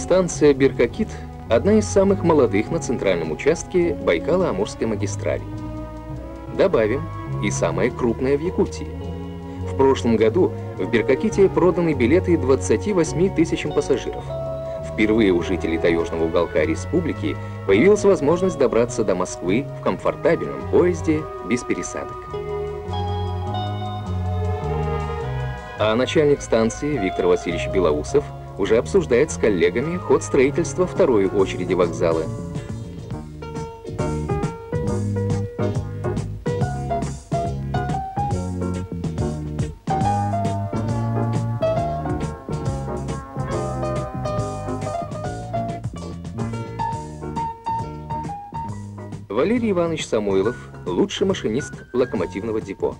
Станция Беркакит – одна из самых молодых на центральном участке Байкало-Амурской магистрали. Добавим, и самая крупная в Якутии. В прошлом году в Беркаките проданы билеты 28 тысячам пассажиров. Впервые у жителей таежного уголка республики появилась возможность добраться до Москвы в комфортабельном поезде без пересадок. А начальник станции Виктор Васильевич Белоусов уже обсуждает с коллегами ход строительства второй очереди вокзала. Валерий Иванович Самойлов – лучший машинист локомотивного депо.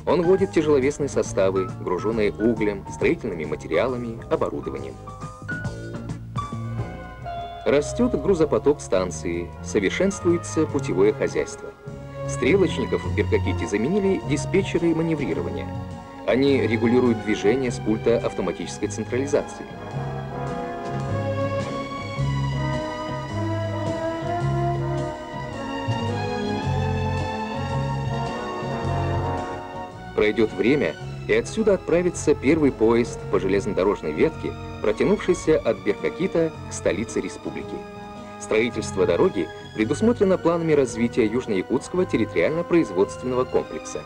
Он водит тяжеловесные составы, груженные углем, строительными материалами, оборудованием. Растет грузопоток станции, совершенствуется путевое хозяйство. Стрелочников в Беркаките заменили диспетчеры маневрирования. Они регулируют движение с пульта автоматической централизации. Пройдет время, и отсюда отправится первый поезд по железнодорожной ветке, протянувшийся от Беркакита к столице республики. Строительство дороги предусмотрено планами развития Южно-Якутского территориально-производственного комплекса.